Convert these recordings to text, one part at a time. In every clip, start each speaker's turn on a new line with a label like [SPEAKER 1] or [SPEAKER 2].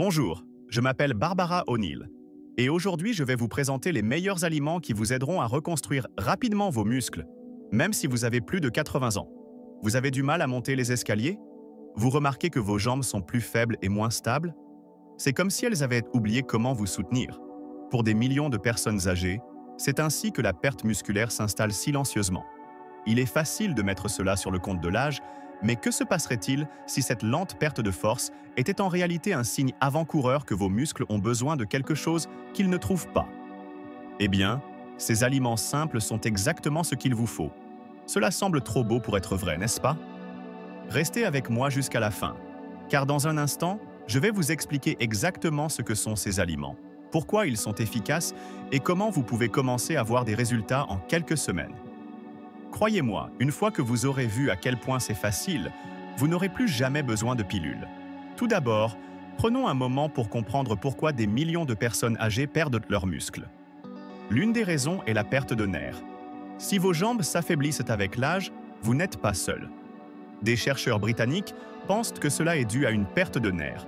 [SPEAKER 1] Bonjour, je m'appelle Barbara O'Neill et aujourd'hui je vais vous présenter les meilleurs aliments qui vous aideront à reconstruire rapidement vos muscles, même si vous avez plus de 80 ans. Vous avez du mal à monter les escaliers? Vous remarquez que vos jambes sont plus faibles et moins stables? C'est comme si elles avaient oublié comment vous soutenir. Pour des millions de personnes âgées, c'est ainsi que la perte musculaire s'installe silencieusement. Il est facile de mettre cela sur le compte de l'âge, mais que se passerait-il si cette lente perte de force était en réalité un signe avant-coureur que vos muscles ont besoin de quelque chose qu'ils ne trouvent pas? Eh bien, ces aliments simples sont exactement ce qu'il vous faut. Cela semble trop beau pour être vrai, n'est-ce pas? Restez avec moi jusqu'à la fin, car dans un instant, je vais vous expliquer exactement ce que sont ces aliments, pourquoi ils sont efficaces et comment vous pouvez commencer à voir des résultats en quelques semaines. Croyez-moi, une fois que vous aurez vu à quel point c'est facile, vous n'aurez plus jamais besoin de pilules. Tout d'abord, prenons un moment pour comprendre pourquoi des millions de personnes âgées perdent leurs muscles. L'une des raisons est la perte de nerfs. Si vos jambes s'affaiblissent avec l'âge, vous n'êtes pas seul. Des chercheurs britanniques pensent que cela est dû à une perte de nerfs.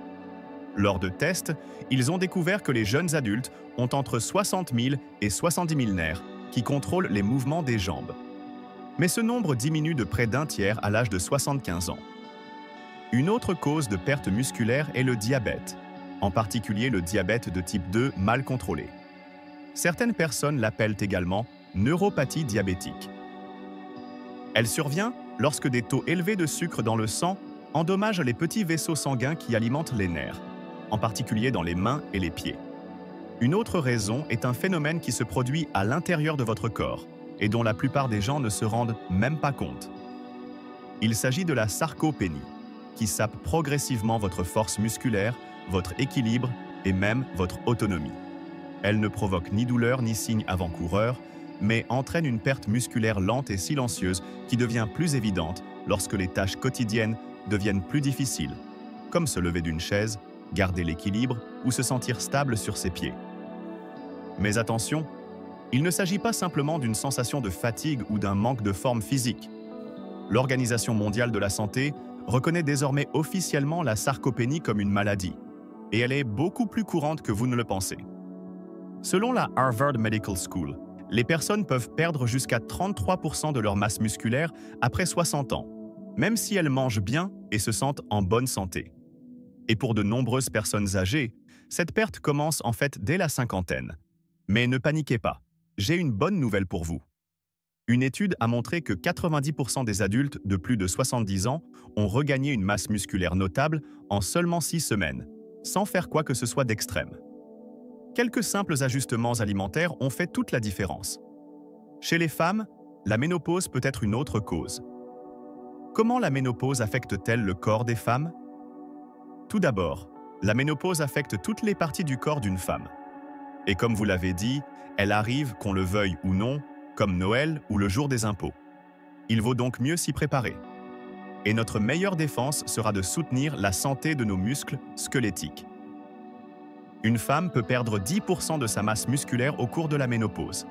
[SPEAKER 1] Lors de tests, ils ont découvert que les jeunes adultes ont entre 60 000 et 70 000 nerfs qui contrôlent les mouvements des jambes. Mais ce nombre diminue de près d'un tiers à l'âge de 75 ans. Une autre cause de perte musculaire est le diabète, en particulier le diabète de type 2 mal contrôlé. Certaines personnes l'appellent également neuropathie diabétique. Elle survient lorsque des taux élevés de sucre dans le sang endommagent les petits vaisseaux sanguins qui alimentent les nerfs, en particulier dans les mains et les pieds. Une autre raison est un phénomène qui se produit à l'intérieur de votre corps, et dont la plupart des gens ne se rendent même pas compte. Il s'agit de la sarcopénie, qui sape progressivement votre force musculaire, votre équilibre et même votre autonomie. Elle ne provoque ni douleur ni signe avant-coureur, mais entraîne une perte musculaire lente et silencieuse qui devient plus évidente lorsque les tâches quotidiennes deviennent plus difficiles, comme se lever d'une chaise, garder l'équilibre ou se sentir stable sur ses pieds. Mais attention, il ne s'agit pas simplement d'une sensation de fatigue ou d'un manque de forme physique. L'Organisation mondiale de la santé reconnaît désormais officiellement la sarcopénie comme une maladie, et elle est beaucoup plus courante que vous ne le pensez. Selon la Harvard Medical School, les personnes peuvent perdre jusqu'à 33% de leur masse musculaire après 60 ans, même si elles mangent bien et se sentent en bonne santé. Et pour de nombreuses personnes âgées, cette perte commence en fait dès la cinquantaine. Mais ne paniquez pas. J'ai une bonne nouvelle pour vous. Une étude a montré que 90% des adultes de plus de 70 ans ont regagné une masse musculaire notable en seulement 6 semaines, sans faire quoi que ce soit d'extrême. Quelques simples ajustements alimentaires ont fait toute la différence. Chez les femmes, la ménopause peut être une autre cause. Comment la ménopause affecte-t-elle le corps des femmes? Tout d'abord, la ménopause affecte toutes les parties du corps d'une femme. Et comme vous l'avez dit, elle arrive, qu'on le veuille ou non, comme Noël ou le jour des impôts. Il vaut donc mieux s'y préparer. Et notre meilleure défense sera de soutenir la santé de nos muscles squelettiques. Une femme peut perdre 10% de sa masse musculaire au cours de la ménopause.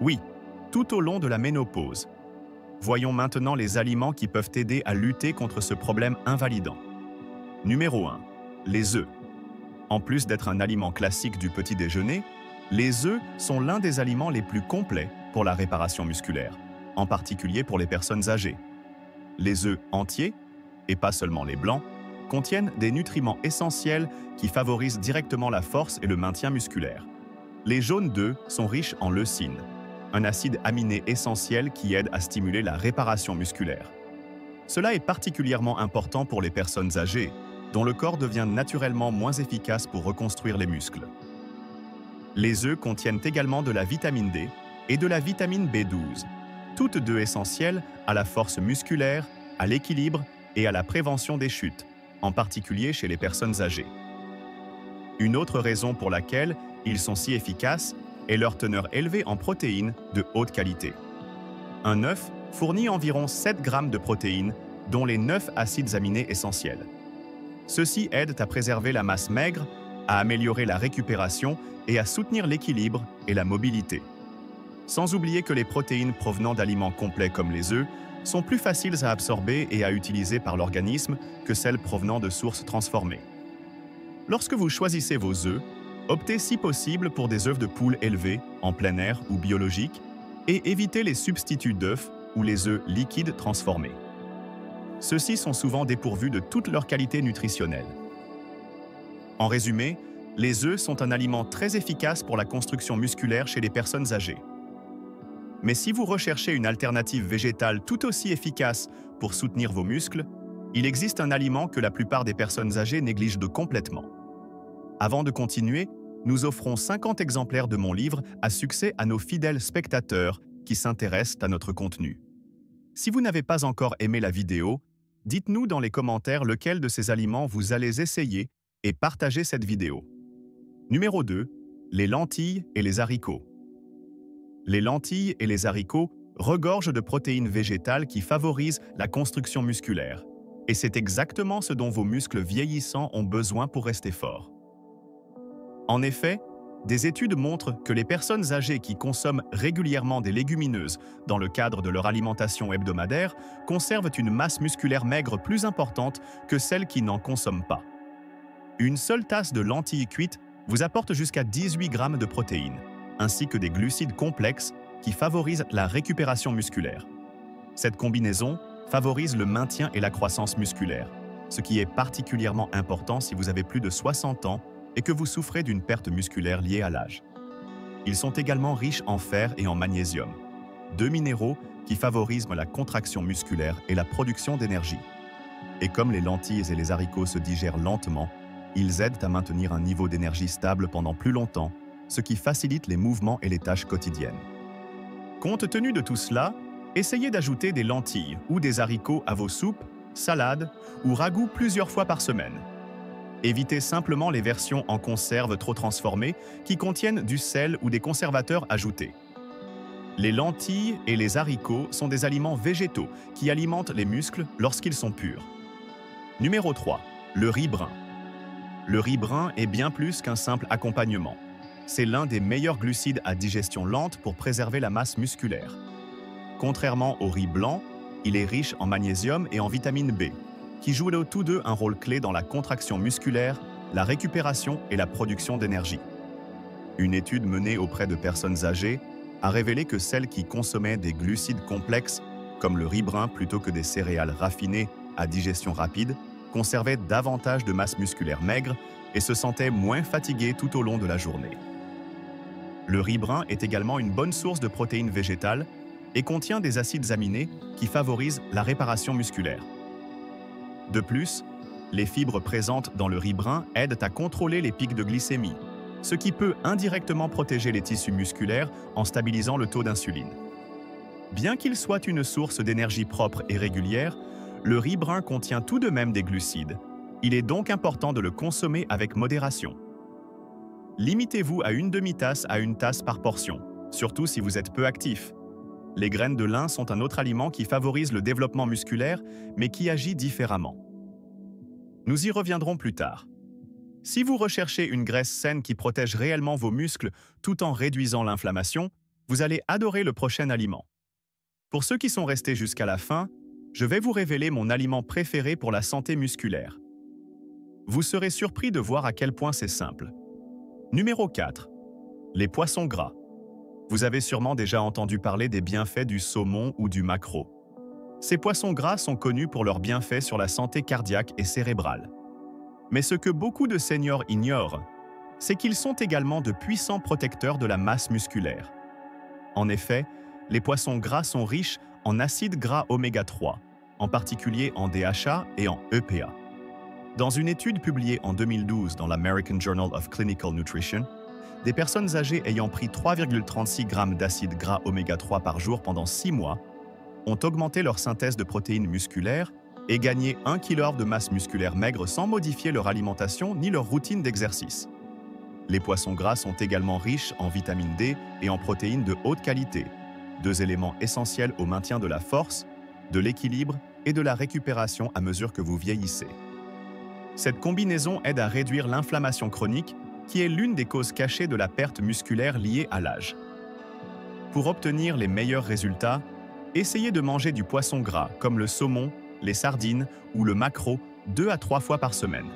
[SPEAKER 1] Oui, tout au long de la ménopause. Voyons maintenant les aliments qui peuvent aider à lutter contre ce problème invalidant. Numéro 1. Les œufs. En plus d'être un aliment classique du petit déjeuner, les œufs sont l'un des aliments les plus complets pour la réparation musculaire, en particulier pour les personnes âgées. Les œufs entiers, et pas seulement les blancs, contiennent des nutriments essentiels qui favorisent directement la force et le maintien musculaire. Les jaunes d'œufs sont riches en leucine, un acide aminé essentiel qui aide à stimuler la réparation musculaire. Cela est particulièrement important pour les personnes âgées, dont le corps devient naturellement moins efficace pour reconstruire les muscles. Les œufs contiennent également de la vitamine D et de la vitamine B12, toutes deux essentielles à la force musculaire, à l'équilibre et à la prévention des chutes, en particulier chez les personnes âgées. Une autre raison pour laquelle ils sont si efficaces est leur teneur élevée en protéines de haute qualité. Un œuf fournit environ 7 grammes de protéines, dont les 9 acides aminés essentiels. Ceux-ci aident à préserver la masse maigre, à améliorer la récupération et à soutenir l'équilibre et la mobilité. Sans oublier que les protéines provenant d'aliments complets comme les œufs sont plus faciles à absorber et à utiliser par l'organisme que celles provenant de sources transformées. Lorsque vous choisissez vos œufs, optez si possible pour des œufs de poule élevés, en plein air ou biologiques, et évitez les substituts d'œufs ou les œufs liquides transformés. Ceux-ci sont souvent dépourvus de toute leur qualité nutritionnelle. En résumé, les œufs sont un aliment très efficace pour la construction musculaire chez les personnes âgées. Mais si vous recherchez une alternative végétale tout aussi efficace pour soutenir vos muscles, il existe un aliment que la plupart des personnes âgées négligent complètement. Avant de continuer, nous offrons 50 exemplaires de mon livre à succès à nos fidèles spectateurs qui s'intéressent à notre contenu. Si vous n'avez pas encore aimé la vidéo, dites-nous dans les commentaires lequel de ces aliments vous allez essayer et partagez cette vidéo. Numéro 2. Les lentilles et les haricots. Les lentilles et les haricots regorgent de protéines végétales qui favorisent la construction musculaire. Et c'est exactement ce dont vos muscles vieillissants ont besoin pour rester forts. En effet, des études montrent que les personnes âgées qui consomment régulièrement des légumineuses dans le cadre de leur alimentation hebdomadaire conservent une masse musculaire maigre plus importante que celles qui n'en consomment pas. Une seule tasse de lentilles cuites vous apporte jusqu'à 18 grammes de protéines, ainsi que des glucides complexes qui favorisent la récupération musculaire. Cette combinaison favorise le maintien et la croissance musculaire, ce qui est particulièrement important si vous avez plus de 60 ans et que vous souffrez d'une perte musculaire liée à l'âge. Ils sont également riches en fer et en magnésium, deux minéraux qui favorisent la contraction musculaire et la production d'énergie. Et comme les lentilles et les haricots se digèrent lentement, ils aident à maintenir un niveau d'énergie stable pendant plus longtemps, ce qui facilite les mouvements et les tâches quotidiennes. Compte tenu de tout cela, essayez d'ajouter des lentilles ou des haricots à vos soupes, salades ou ragoûts plusieurs fois par semaine. Évitez simplement les versions en conserve trop transformées qui contiennent du sel ou des conservateurs ajoutés. Les lentilles et les haricots sont des aliments végétaux qui alimentent les muscles lorsqu'ils sont purs. Numéro 3. Le riz brun. Le riz brun est bien plus qu'un simple accompagnement. C'est l'un des meilleurs glucides à digestion lente pour préserver la masse musculaire. Contrairement au riz blanc, il est riche en magnésium et en vitamine B, qui jouent tous deux un rôle clé dans la contraction musculaire, la récupération et la production d'énergie. Une étude menée auprès de personnes âgées a révélé que celles qui consommaient des glucides complexes, comme le riz brun plutôt que des céréales raffinées à digestion rapide, conservaient davantage de masse musculaire maigre et se sentaient moins fatiguées tout au long de la journée. Le riz brun est également une bonne source de protéines végétales et contient des acides aminés qui favorisent la réparation musculaire. De plus, les fibres présentes dans le riz brun aident à contrôler les pics de glycémie, ce qui peut indirectement protéger les tissus musculaires en stabilisant le taux d'insuline. Bien qu'il soit une source d'énergie propre et régulière, le riz brun contient tout de même des glucides. Il est donc important de le consommer avec modération. Limitez-vous à une demi-tasse à une tasse par portion, surtout si vous êtes peu actif. Les graines de lin sont un autre aliment qui favorise le développement musculaire, mais qui agit différemment. Nous y reviendrons plus tard. Si vous recherchez une graisse saine qui protège réellement vos muscles tout en réduisant l'inflammation, vous allez adorer le prochain aliment. Pour ceux qui sont restés jusqu'à la fin, je vais vous révéler mon aliment préféré pour la santé musculaire. Vous serez surpris de voir à quel point c'est simple. Numéro 4. Les poissons gras. Vous avez sûrement déjà entendu parler des bienfaits du saumon ou du maquereau. Ces poissons gras sont connus pour leurs bienfaits sur la santé cardiaque et cérébrale. Mais ce que beaucoup de seniors ignorent, c'est qu'ils sont également de puissants protecteurs de la masse musculaire. En effet, les poissons gras sont riches en acides gras oméga 3, en particulier en DHA et en EPA. Dans une étude publiée en 2012 dans l'American Journal of Clinical Nutrition, des personnes âgées ayant pris 3,36 grammes d'acides gras oméga 3 par jour pendant 6 mois ont augmenté leur synthèse de protéines musculaires et gagné 1 kg de masse musculaire maigre sans modifier leur alimentation ni leur routine d'exercice. Les poissons gras sont également riches en vitamine D et en protéines de haute qualité, deux éléments essentiels au maintien de la force, de l'équilibre et de la récupération à mesure que vous vieillissez. Cette combinaison aide à réduire l'inflammation chronique, qui est l'une des causes cachées de la perte musculaire liée à l'âge. Pour obtenir les meilleurs résultats, essayez de manger du poisson gras comme le saumon, les sardines ou le maquereau 2 à 3 fois par semaine.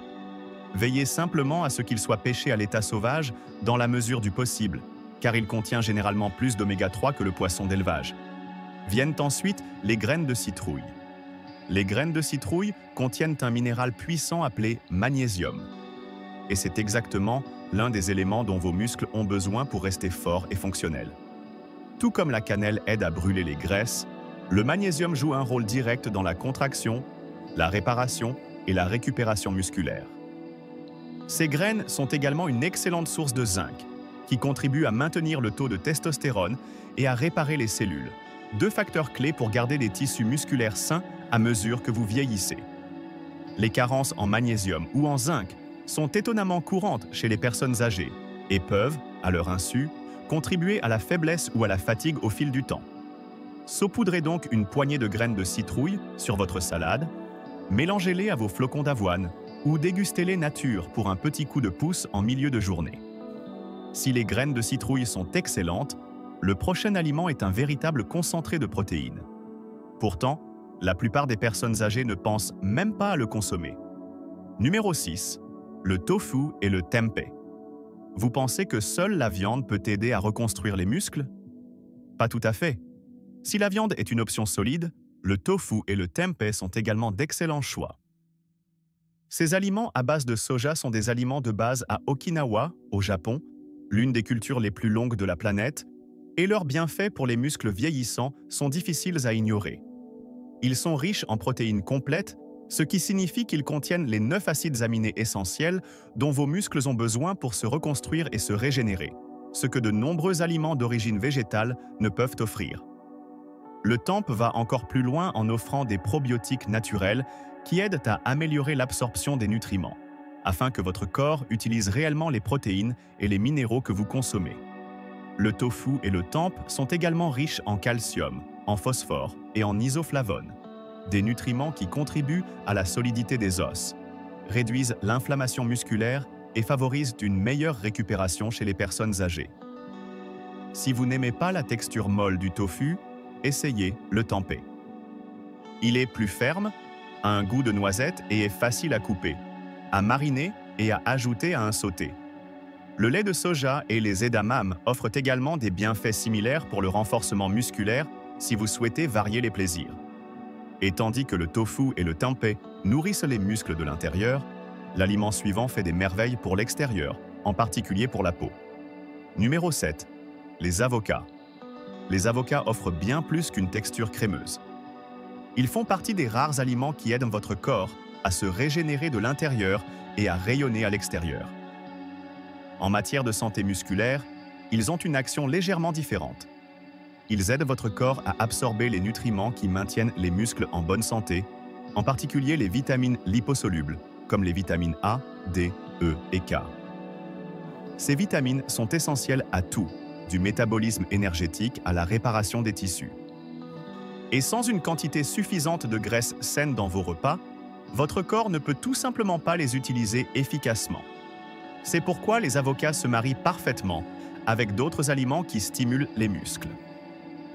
[SPEAKER 1] Veillez simplement à ce qu'il soit pêché à l'état sauvage dans la mesure du possible, car il contient généralement plus d'oméga 3 que le poisson d'élevage. Viennent ensuite les graines de citrouille. Les graines de citrouille contiennent un minéral puissant appelé magnésium. Et c'est exactement l'un des éléments dont vos muscles ont besoin pour rester forts et fonctionnels. Tout comme la cannelle aide à brûler les graisses, le magnésium joue un rôle direct dans la contraction, la réparation et la récupération musculaire. Ces graines sont également une excellente source de zinc, qui contribue à maintenir le taux de testostérone et à réparer les cellules, deux facteurs clés pour garder les tissus musculaires sains à mesure que vous vieillissez. Les carences en magnésium ou en zinc sont étonnamment courantes chez les personnes âgées et peuvent, à leur insu, contribuer à la faiblesse ou à la fatigue au fil du temps. Saupoudrez donc une poignée de graines de citrouille sur votre salade, mélangez-les à vos flocons d'avoine ou dégustez-les nature pour un petit coup de pouce en milieu de journée. Si les graines de citrouille sont excellentes, le prochain aliment est un véritable concentré de protéines. Pourtant, la plupart des personnes âgées ne pensent même pas à le consommer. Numéro 6. Le tofu et le tempeh. Vous pensez que seule la viande peut aider à reconstruire les muscles? Pas tout à fait. Si la viande est une option solide, le tofu et le tempeh sont également d'excellents choix. Ces aliments à base de soja sont des aliments de base à Okinawa, au Japon, l'une des cultures les plus longues de la planète, et leurs bienfaits pour les muscles vieillissants sont difficiles à ignorer. Ils sont riches en protéines complètes, ce qui signifie qu'ils contiennent les 9 acides aminés essentiels dont vos muscles ont besoin pour se reconstruire et se régénérer, ce que de nombreux aliments d'origine végétale ne peuvent offrir. Le tempeh va encore plus loin en offrant des probiotiques naturels qui aident à améliorer l'absorption des nutriments, afin que votre corps utilise réellement les protéines et les minéraux que vous consommez. Le tofu et le tempeh sont également riches en calcium, en phosphore et en isoflavones, des nutriments qui contribuent à la solidité des os, réduisent l'inflammation musculaire et favorisent une meilleure récupération chez les personnes âgées. Si vous n'aimez pas la texture molle du tofu, essayez le tempeh. Il est plus ferme, a un goût de noisette et est facile à couper, à mariner et à ajouter à un sauté. Le lait de soja et les edamame offrent également des bienfaits similaires pour le renforcement musculaire si vous souhaitez varier les plaisirs. Et tandis que le tofu et le tempeh nourrissent les muscles de l'intérieur, l'aliment suivant fait des merveilles pour l'extérieur, en particulier pour la peau. Numéro 7. Les avocats. Les avocats offrent bien plus qu'une texture crémeuse. Ils font partie des rares aliments qui aident votre corps à se régénérer de l'intérieur et à rayonner à l'extérieur. En matière de santé musculaire, ils ont une action légèrement différente. Ils aident votre corps à absorber les nutriments qui maintiennent les muscles en bonne santé, en particulier les vitamines liposolubles, comme les vitamines A, D, E et K. Ces vitamines sont essentielles à tout, du métabolisme énergétique à la réparation des tissus. Et sans une quantité suffisante de graisses saines dans vos repas, votre corps ne peut tout simplement pas les utiliser efficacement. C'est pourquoi les avocats se marient parfaitement avec d'autres aliments qui stimulent les muscles.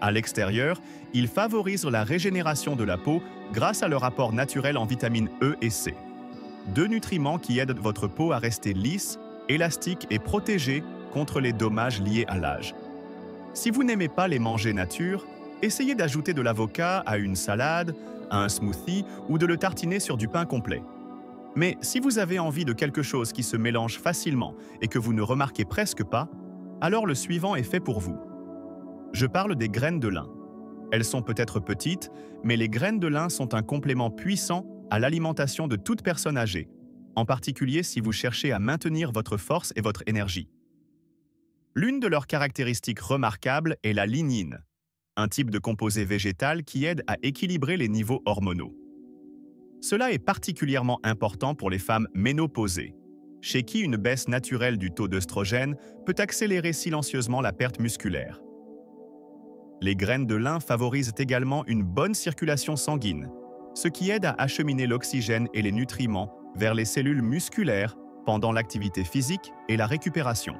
[SPEAKER 1] À l'extérieur, ils favorisent la régénération de la peau grâce à leur apport naturel en vitamines E et C. Deux nutriments qui aident votre peau à rester lisse, élastique et protégée contre les dommages liés à l'âge. Si vous n'aimez pas les manger nature, essayez d'ajouter de l'avocat à une salade, à un smoothie ou de le tartiner sur du pain complet. Mais si vous avez envie de quelque chose qui se mélange facilement et que vous ne remarquez presque pas, alors le suivant est fait pour vous. Je parle des graines de lin. Elles sont peut-être petites, mais les graines de lin sont un complément puissant à l'alimentation de toute personne âgée, en particulier si vous cherchez à maintenir votre force et votre énergie. L'une de leurs caractéristiques remarquables est la lignine, un type de composé végétal qui aide à équilibrer les niveaux hormonaux. Cela est particulièrement important pour les femmes ménopausées, chez qui une baisse naturelle du taux d'œstrogène peut accélérer silencieusement la perte musculaire. Les graines de lin favorisent également une bonne circulation sanguine, ce qui aide à acheminer l'oxygène et les nutriments vers les cellules musculaires pendant l'activité physique et la récupération.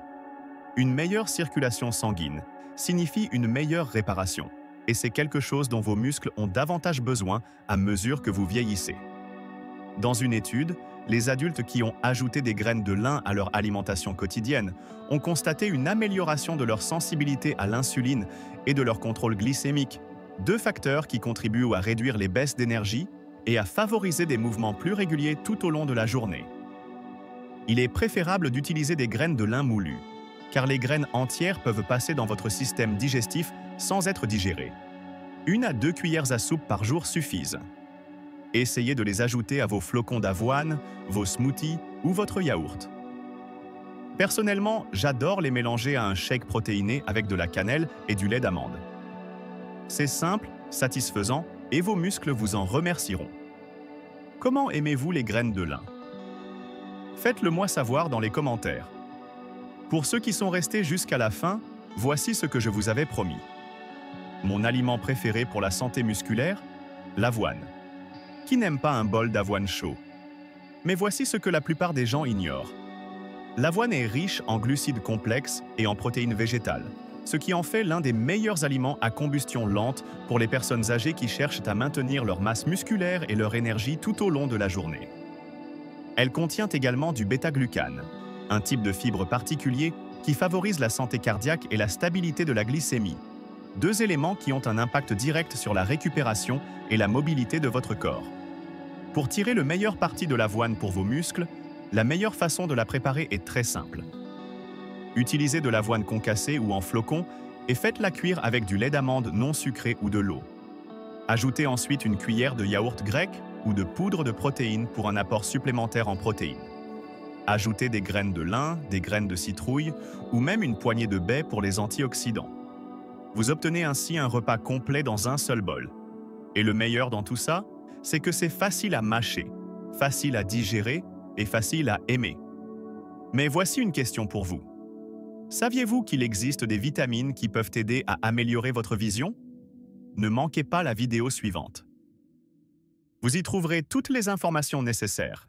[SPEAKER 1] Une meilleure circulation sanguine signifie une meilleure réparation, et c'est quelque chose dont vos muscles ont davantage besoin à mesure que vous vieillissez. Dans une étude, les adultes qui ont ajouté des graines de lin à leur alimentation quotidienne ont constaté une amélioration de leur sensibilité à l'insuline et de leur contrôle glycémique, deux facteurs qui contribuent à réduire les baisses d'énergie et à favoriser des mouvements plus réguliers tout au long de la journée. Il est préférable d'utiliser des graines de lin moulues, car les graines entières peuvent passer dans votre système digestif sans être digérées. 1 à 2 cuillères à soupe par jour suffisent. Essayez de les ajouter à vos flocons d'avoine, vos smoothies ou votre yaourt. Personnellement, j'adore les mélanger à un shake protéiné avec de la cannelle et du lait d'amande. C'est simple, satisfaisant et vos muscles vous en remercieront. Comment aimez-vous les graines de lin? Faites-le moi savoir dans les commentaires. Pour ceux qui sont restés jusqu'à la fin, voici ce que je vous avais promis. Mon aliment préféré pour la santé musculaire? L'avoine. Qui n'aime pas un bol d'avoine chaud? Mais voici ce que la plupart des gens ignorent. L'avoine est riche en glucides complexes et en protéines végétales, ce qui en fait l'un des meilleurs aliments à combustion lente pour les personnes âgées qui cherchent à maintenir leur masse musculaire et leur énergie tout au long de la journée. Elle contient également du bêta-glucane, un type de fibre particulier qui favorise la santé cardiaque et la stabilité de la glycémie, deux éléments qui ont un impact direct sur la récupération et la mobilité de votre corps. Pour tirer le meilleur parti de l'avoine pour vos muscles, la meilleure façon de la préparer est très simple. Utilisez de l'avoine concassée ou en flocons et faites-la cuire avec du lait d'amande non sucré ou de l'eau. Ajoutez ensuite une cuillère de yaourt grec ou de poudre de protéines pour un apport supplémentaire en protéines. Ajoutez des graines de lin, des graines de citrouille ou même une poignée de baies pour les antioxydants. Vous obtenez ainsi un repas complet dans un seul bol. Et le meilleur dans tout ça, c'est que c'est facile à mâcher, facile à digérer et facile à aimer. Mais voici une question pour vous. Saviez-vous qu'il existe des vitamines qui peuvent aider à améliorer votre vision? Ne manquez pas la vidéo suivante. Vous y trouverez toutes les informations nécessaires.